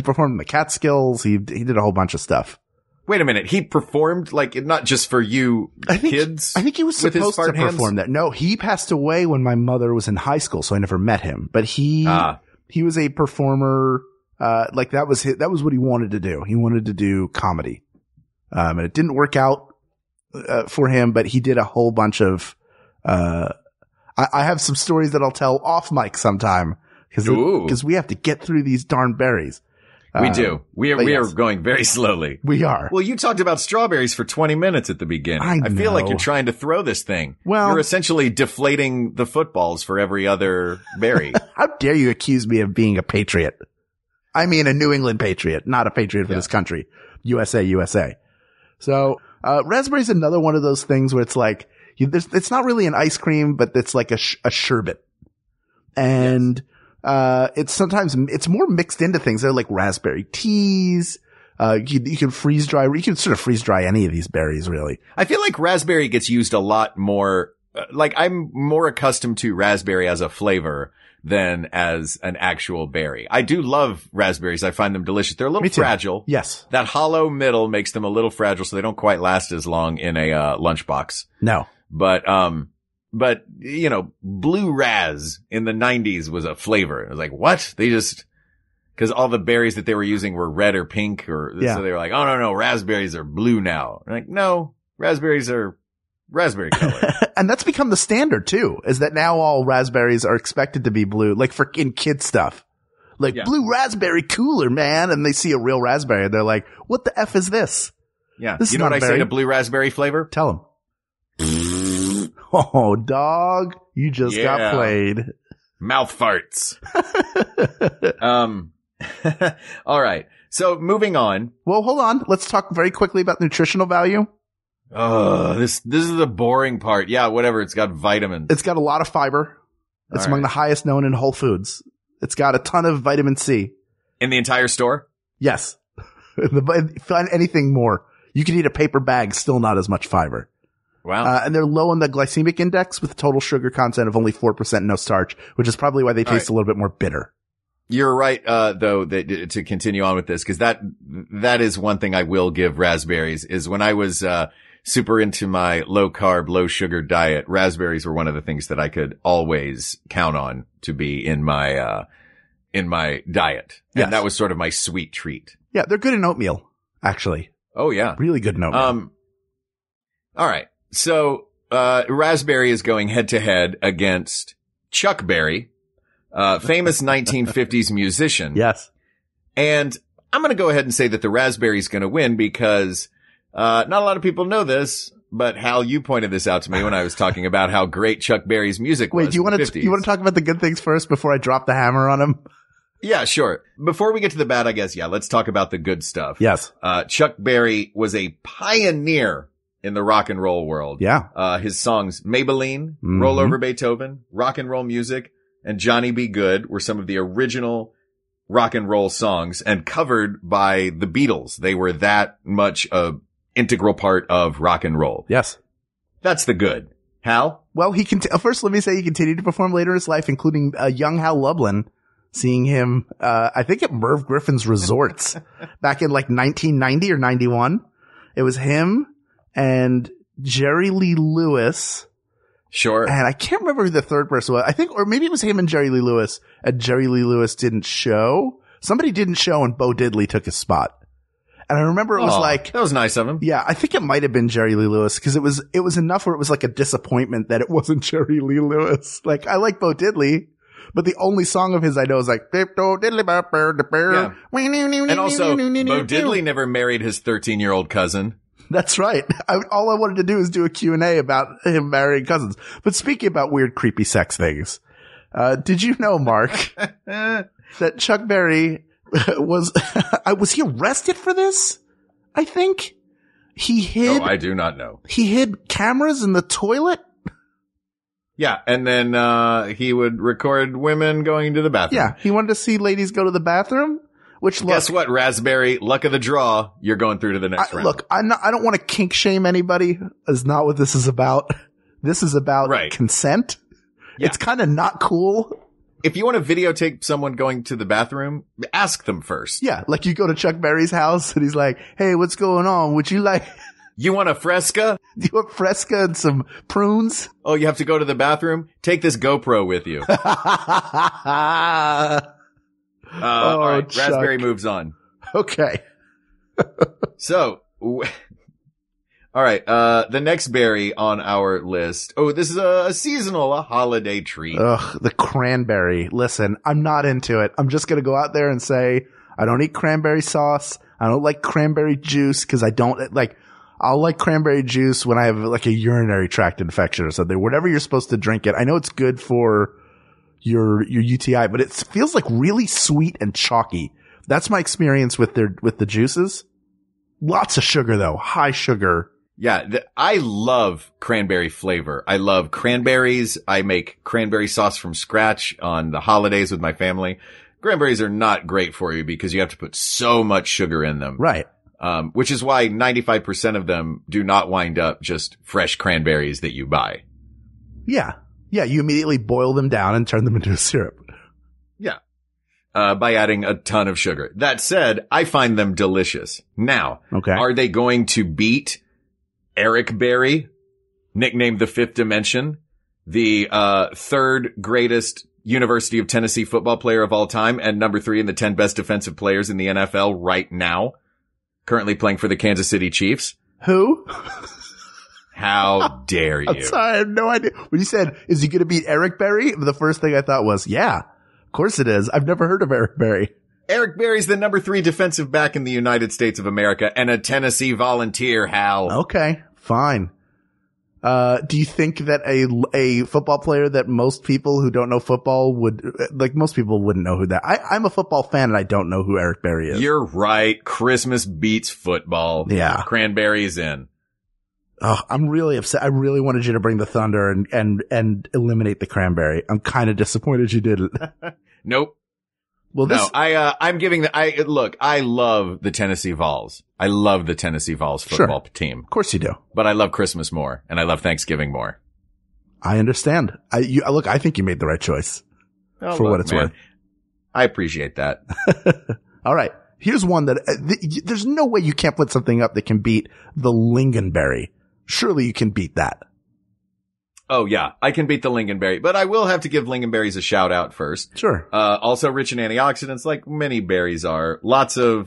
performed in the Catskills. He did a whole bunch of stuff. Wait a minute. He performed not just for you kids? I think he was supposed to perform that. No, he passed away when my mother was in high school, so I never met him. But he was a performer. That was what he wanted to do. He wanted to do comedy. And it didn't work out, for him, but he did a whole bunch of, I have some stories that I'll tell off mic sometime because we have to get through these darn berries. We do. We are going very slowly. We are. Well, you talked about strawberries for 20 minutes at the beginning. I feel like you're trying to throw this thing. Well, you're essentially deflating the footballs for every other berry. How dare you accuse me of being a patriot? I mean, a New England patriot, not a patriot for this country. USA. So, raspberry is another one of those things where it's like, it's not really an ice cream, but it's like a sherbet. And, it's more mixed into things. They're like raspberry teas. You can freeze dry, you can sort of freeze dry any of these berries, really. I feel like raspberry gets used a lot more, I'm more accustomed to raspberry as a flavor than as an actual berry. I do love raspberries. I find them delicious. They're a little fragile. Yes. That hollow middle makes them a little fragile, so they don't quite last as long in a lunchbox. No. But blue raz in the 90s was a flavor. I was like, what? Cause all the berries that they were using were red or pink so they were like, oh no, raspberries are blue now. I'm like, no, raspberries are raspberry color. And that's become the standard too, is that now all raspberries are expected to be blue, like in kid stuff. Blue raspberry cooler, man. And they see a real raspberry and they're like, what the F is this? Yeah. You know what I say to blue raspberry flavor? Tell them. Oh, dog, you just got played. Mouth farts. All right. So moving on. Well, hold on. Let's talk very quickly about nutritional value. Oh, this is the boring part. Yeah, whatever. It's got vitamins. It's got a lot of fiber. It's among the highest known in Whole Foods. It's got a ton of vitamin C. In the entire store? Yes. Find anything more. You can eat a paper bag, still not as much fiber. Wow. And they're low on the glycemic index with total sugar content of only 4%, no starch, which is probably why they taste a little bit more bitter. You're right, though, that to continue on with this, because that is one thing I will give raspberries, is when I was super into my low carb, low sugar diet, raspberries were one of the things that I could always count on to be in my diet. And that was sort of my sweet treat. Yeah, they're good in oatmeal, actually. Oh yeah. Really good in oatmeal. All right. So, raspberry is going head to head against Chuck Berry, famous 1950s musician. Yes. And I'm going to go ahead and say that the raspberry is going to win because, Not a lot of people know this, but Hal, you pointed this out to me when I was talking about how great Chuck Berry's music was. Wait, do you want to talk about the good things first before I drop the hammer on him? Yeah, sure. Before we get to the bad, I guess, let's talk about the good stuff. Yes. Chuck Berry was a pioneer in the rock and roll world. Yeah. His songs Maybelline, Roll Over Beethoven, Rock and Roll Music, and Johnny Be Good were some of the original rock and roll songs and covered by the Beatles. They were that much a integral part of rock and roll. Yes. That's the good. Hal? Well, first let me say he continued to perform later in his life, including young Hal Lublin, seeing him, I think at Merv Griffin's Resorts back in like 1990 or 91. It was him and Jerry Lee Lewis. Sure. And I can't remember who the third person was. I think, or maybe it was him and Jerry Lee Lewis, and Jerry Lee Lewis didn't show. Somebody didn't show and Bo Diddley took his spot. And I remember it was like, that was nice of him. Yeah, I think it might have been Jerry Lee Lewis because it was enough where it was like a disappointment that it wasn't Jerry Lee Lewis. Like, I like Bo Diddley, but the only song of his I know is like, yeah. And also, Bo Diddley never married his 13-year-old cousin. That's right. All I wanted to do is do a Q&A about him marrying cousins. But speaking about weird, creepy sex things, did you know, Mark, that Chuck Berry was he arrested for this? I think he hid. Oh, I do not know. He hid cameras in the toilet. Yeah, and then he would record women going to the bathroom. Yeah, he wanted to see ladies go to the bathroom. Guess what, Raspberry? Luck of the draw. You're going through to the next round. Look, I don't want to kink shame anybody. Is not what this is about. This is about consent. Yeah. It's kind of not cool. If you want to videotape someone going to the bathroom, ask them first. Yeah, like you go to Chuck Berry's house and he's like, "Hey, what's going on? Would you like? You want a Fresca? Do you want Fresca and some prunes? Oh, you have to go to the bathroom? Take this GoPro with you." All right, Chuck. Raspberry moves on. Okay. So, all right, the next berry on our list. Oh, this is a holiday treat. Ugh, the cranberry. Listen, I'm not into it. I'm just going to go out there and say, I don't eat cranberry sauce. I don't like cranberry juice because I don't like, I'll like cranberry juice when I have like a urinary tract infection or something. Whatever you're supposed to drink it. I know it's good for your UTI, but it feels like really sweet and chalky. That's my experience with the juices. Lots of sugar though, high sugar. Yeah, I love cranberry flavor. I love cranberries. I make cranberry sauce from scratch on the holidays with my family. Cranberries are not great for you because you have to put so much sugar in them. Right. Which is why 95% of them do not wind up just fresh cranberries that you buy. Yeah. Yeah, you immediately boil them down and turn them into a syrup. Yeah. By adding a ton of sugar. That said, I find them delicious. Now, are they going to beat Eric Berry, nicknamed the Fifth Dimension, the third greatest University of Tennessee football player of all time and number 3 in the 10 best defensive players in the NFL right now, currently playing for the Kansas City Chiefs? Who? How dare you? I'm sorry, I have no idea. When you said, is he going to beat Eric Berry? The first thing I thought was, yeah, of course it is. I've never heard of Eric Berry. Eric Berry's the number 3 defensive back in the United States of America and a Tennessee Volunteer, Hal. Okay, fine. Do you think that a football player that most people who don't know football would, like most people wouldn't know who that, I'm a football fan and I don't know who Eric Berry is. You're right. Christmas beats football. Yeah. Cranberries in. Oh, I'm really upset. I really wanted you to bring the thunder and eliminate the cranberry. I'm kind of disappointed you didn't. Nope. Well, I'm giving I love the Tennessee Vols. I love the Tennessee Vols football team. Of course you do. But I love Christmas more and I love Thanksgiving more. I understand. I think you made the right choice for what it's worth. I appreciate that. All right. Here's one that there's no way you can't put something up that can beat the lingonberry. Surely you can beat that. Oh, yeah. I can beat the lingonberry, but I will have to give lingonberries a shout out first. Sure. Also rich in antioxidants like many berries are. Lots of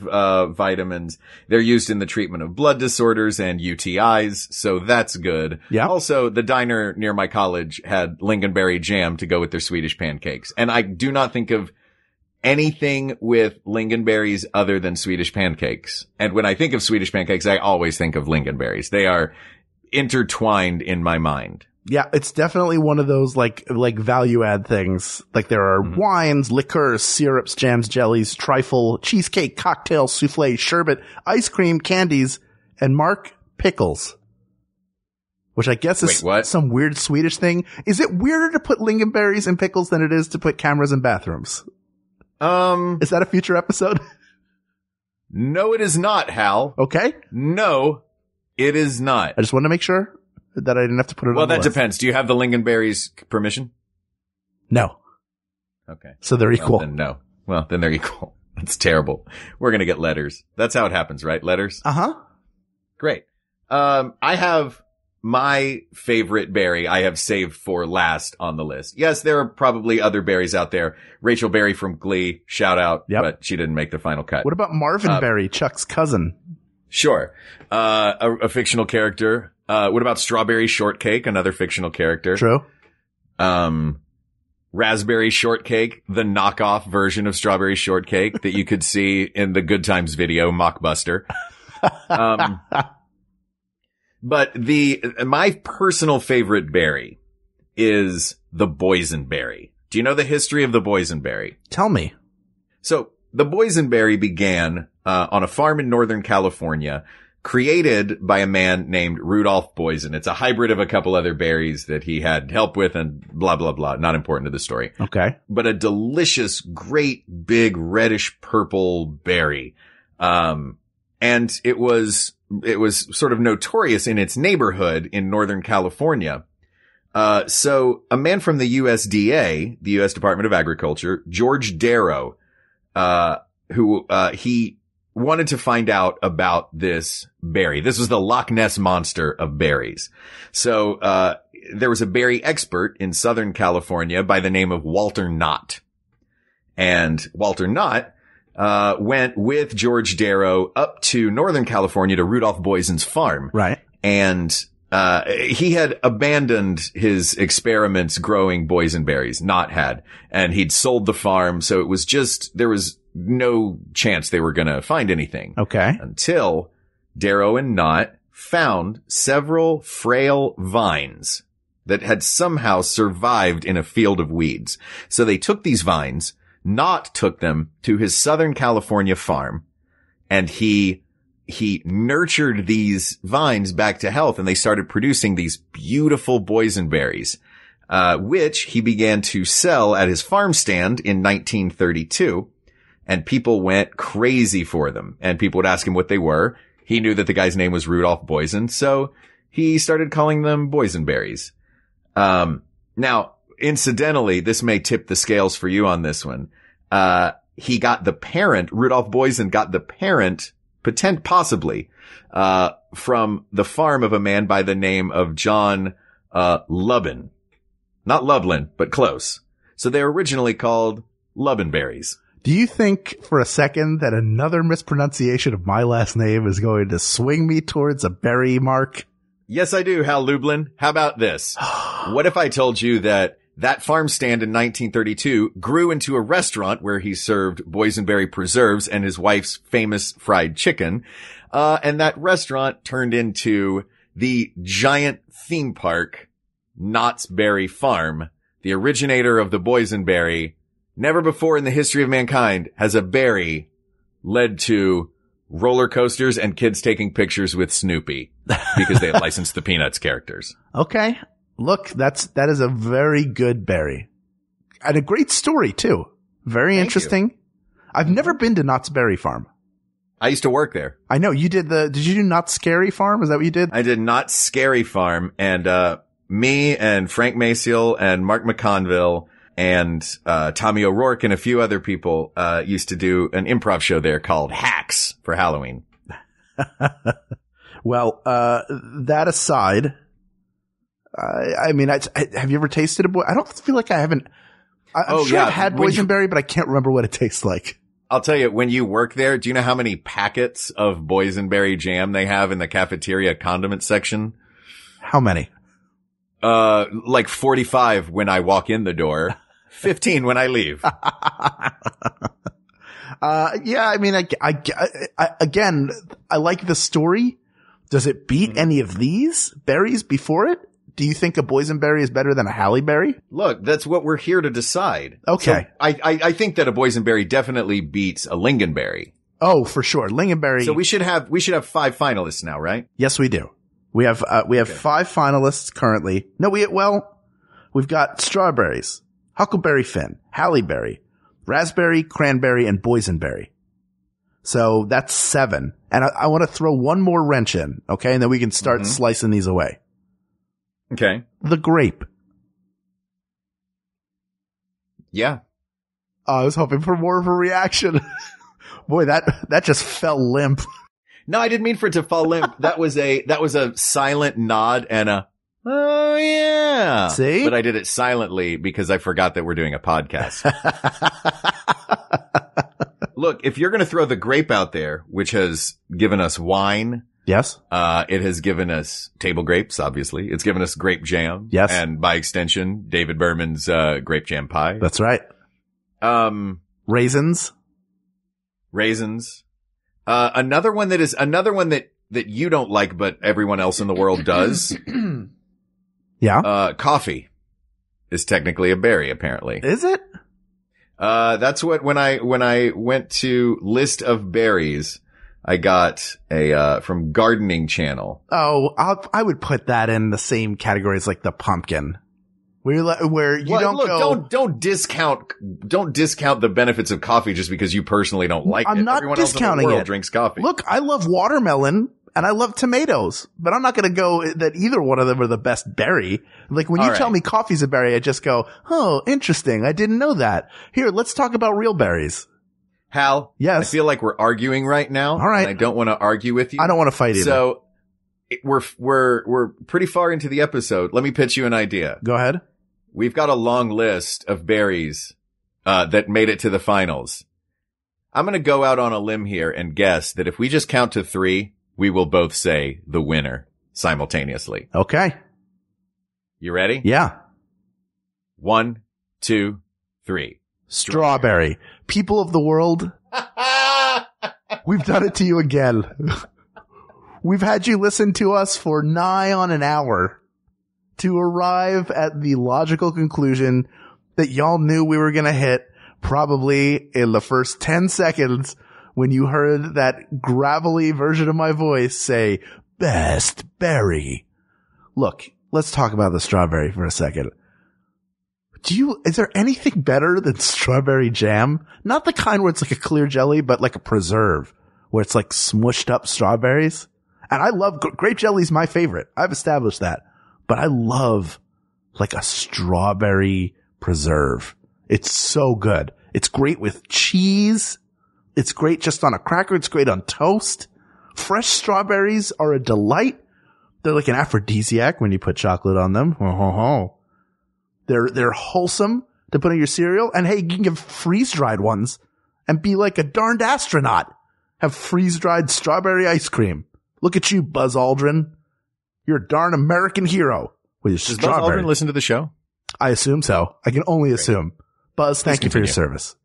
vitamins. They're used in the treatment of blood disorders and UTIs, so that's good. Yeah. Also, the diner near my college had lingonberry jam to go with their Swedish pancakes. And I do not think of anything with lingonberries other than Swedish pancakes. And when I think of Swedish pancakes, I always think of lingonberries. They are intertwined in my mind. Yeah, it's definitely one of those like value add things. Like there are wines, liqueurs, syrups, jams, jellies, trifle, cheesecake, cocktails, souffle, sherbet, ice cream, candies, and Mark, pickles. Which I guess is some weird Swedish thing. Is it weirder to put lingonberries in pickles than it is to put cameras in bathrooms? Is that a future episode? No, it is not, Hal. Okay. No, it is not. I just wanted to make sure that I didn't have to put it on the list. Well, that depends. Do you have the lingonberries permission? No. Okay. So they're equal. Well, then no. Well, then they're equal. That's terrible. We're going to get letters. That's how it happens, right? Letters? Uh-huh. Great. I have my favorite berry I have saved for last on the list. Yes, there are probably other berries out there. Rachel Berry from Glee, shout out, but she didn't make the final cut. What about Marvin Berry, Chuck's cousin? Sure. A fictional character. What about Strawberry Shortcake, another fictional character? True. Raspberry Shortcake, the knockoff version of Strawberry Shortcake that you could see in the Good Times video, Mockbuster. But my personal favorite berry is the boysenberry. Do you know the history of the boysenberry? Tell me. So the boysenberry began, on a farm in Northern California, created by a man named Rudolph Boysen. It's a hybrid of a couple other berries that he had help with and blah, blah, blah. Not important to the story. Okay. But a delicious, great, big, reddish purple berry. And it was sort of notorious in its neighborhood in Northern California. So a man from the USDA, the U.S. Department of Agriculture, George Darrow, he wanted to find out about this berry. This was the Loch Ness monster of berries. So, there was a berry expert in Southern California by the name of Walter Knott. And Walter Knott went with George Darrow up to Northern California to Rudolph Boysen's farm. Right. And he had abandoned his experiments growing boysenberries, Knott had, and he'd sold the farm. So it was just, there was no chance they were going to find anything. Okay. Until Darrow and Knott found several frail vines that had somehow survived in a field of weeds. So they took these vines, Knott took them to his Southern California farm, and he nurtured these vines back to health, and they started producing these beautiful boysenberries, which he began to sell at his farm stand in 1932. And people went crazy for them, and people would ask him what they were. He knew that the guy's name was Rudolph Boysen, so he started calling them boysenberries. Now, incidentally, this may tip the scales for you on this one. He got the parent, Rudolph Boysen got the parent, possibly, from the farm of a man by the name of John, Lubin. Not Lublin, but close. So they're originally called Lubinberries. Do you think for a second that another mispronunciation of my last name is going to swing me towards a berry, Mark? Yes, I do, Hal Lublin. How about this? What if I told you that farm stand in 1932 grew into a restaurant where he served boysenberry preserves and his wife's famous fried chicken, and that restaurant turned into the giant theme park, Knott's Berry Farm, the originator of the boysenberry. Never before in the history of mankind has a berry led to roller coasters and kids taking pictures with Snoopy because they had licensed the Peanuts characters. Okay. Look, that is a very good berry. And a great story too. Very interesting. I've never been to Knott's Berry Farm. I used to work there. I know you did did you do Knott's Scary Farm? Is that what you did? I did Knott's Scary Farm, and, me and Frank Maciel and Mark McConville and Tommy O'Rourke and a few other people used to do an improv show there called Hacks for Halloween. Well, that aside, I mean, have you ever tasted a boy? I don't feel like I haven't. I'm sure I've had boysenberry, but I can't remember what it tastes like. I'll tell you, when you work there, do you know how many packets of boysenberry jam they have in the cafeteria condiment section? How many? Like 45 when I walk in the door. 15 when I leave. Yeah, I mean, again, I like the story. Does it beat any of these berries before it? Do you think a boysenberry is better than a halle berry? Look, that's what we're here to decide. Okay. So I think that a boysenberry definitely beats a lingonberry. Oh, for sure. Lingonberry. So we should have 5 finalists now, right? Yes, we do. We have 5 finalists currently. No, we've got strawberries, Huckleberry Finn, Halle Berry, raspberry, cranberry, and boysenberry. So that's 7. And I want to throw one more wrench in, okay? And then we can start slicing these away. Okay. The grape. Yeah. I was hoping for more of a reaction. Boy, that just fell limp. No, I didn't mean for it to fall limp. That was a silent nod and a, oh yeah. See? But I did it silently because I forgot that we're doing a podcast. Look, if you're going to throw the grape out there, which has given us wine. Yes. It has given us table grapes, obviously. It's given us grape jam. Yes. And by extension, David Berman's, grape jam pie. That's right. Raisins. Another one that you don't like, but everyone else in the world does. Yeah. Coffee is technically a berry, apparently. Is it? That's what, when I went to list of berries, I got from Gardening Channel. Oh, I would put that in the same category as like the pumpkin. Don't discount the benefits of coffee just because you personally don't like it. I'm not Everyone discounting else in the world it. drinks coffee. Look, I love watermelon and I love tomatoes, but I'm not going to go that either one of them are the best berry. Like when you tell me coffee's a berry, I just go, oh, interesting. I didn't know that. Here, let's talk about real berries. Hal, yes. I feel like we're arguing right now. All right. And I don't want to argue with you. I don't want to fight either. So we're pretty far into the episode. Let me pitch you an idea. Go ahead. We've got a long list of berries, that made it to the finals. I'm going to go out on a limb here and guess that if we just count to 3, we will both say the winner simultaneously. Okay. You ready? Yeah. 1, 2, 3. Strawberry. People of the world, we've done it to you again. We've had you listen to us for nigh on an hour to arrive at the logical conclusion that y'all knew we were going to hit probably in the first 10 seconds when you heard that gravelly version of my voice say, best berry. Look, let's talk about the strawberry for a second. Is there anything better than strawberry jam? Not the kind where it's like a clear jelly, but like a preserve where it's like smushed up strawberries. And I love grape jelly's my favorite. I've established that, but I love like a strawberry preserve. It's so good. It's great with cheese. It's great just on a cracker. It's great on toast. Fresh strawberries are a delight. They're like an aphrodisiac when you put chocolate on them. They're wholesome to put in your cereal. And hey, you can give freeze-dried ones and be like a darned astronaut. Have freeze-dried strawberry ice cream. Look at you, Buzz Aldrin. You're a darn American hero with your strawberry. Does Buzz Aldrin listen to the show? I assume so. I can only assume. Buzz, thank you for your service.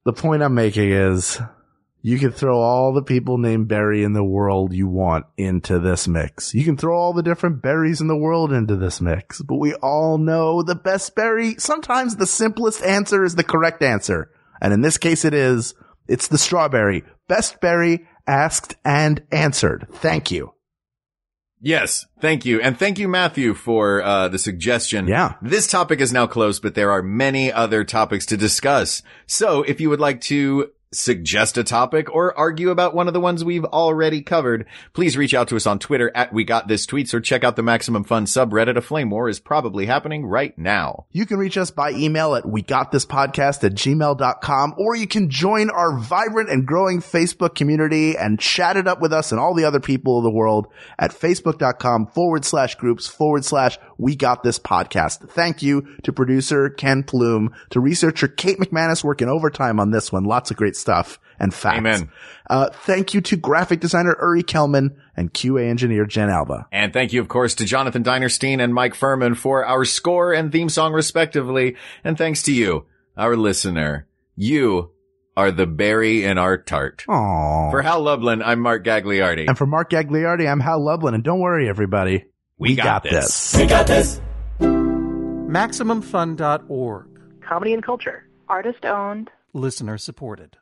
The point I'm making is you can throw all the people named Barry in the world you want into this mix. You can throw all the different berries in the world into this mix, but we all know the best berry. Sometimes the simplest answer is the correct answer. And in this case it's the strawberry. Best berry asked and answered. Thank you. Yes, thank you. And thank you, Matthew, for the suggestion. Yeah. This topic is now closed, but there are many other topics to discuss. So if you would like to suggest a topic or argue about one of the ones we've already covered, please reach out to us on Twitter at WeGotThisTweets or check out the Maximum Fun subreddit. A flame war is probably happening right now. You can reach us by email at wegotThisPodcast@gmail.com, or you can join our vibrant and growing Facebook community and chat it up with us and all the other people of the world at facebook.com/groups/WeGotThisPodcast. Thank you to producer Ken Plume, to researcher Kate McManus working overtime on this one. Lots of great stuff. and facts. Amen. Thank you to graphic designer Uri Kelman and QA engineer Jen Alba. And thank you, of course, to Jonathan Dinerstein and Mike Furman for our score and theme song, respectively. And thanks to you, our listener. You are the berry in our tart. Aww. For Hal Lublin, I'm Mark Gagliardi. And for Mark Gagliardi, I'm Hal Lublin. And don't worry, everybody. We got this. We got this. MaximumFun.org. Comedy and culture. Artist owned. Listener supported.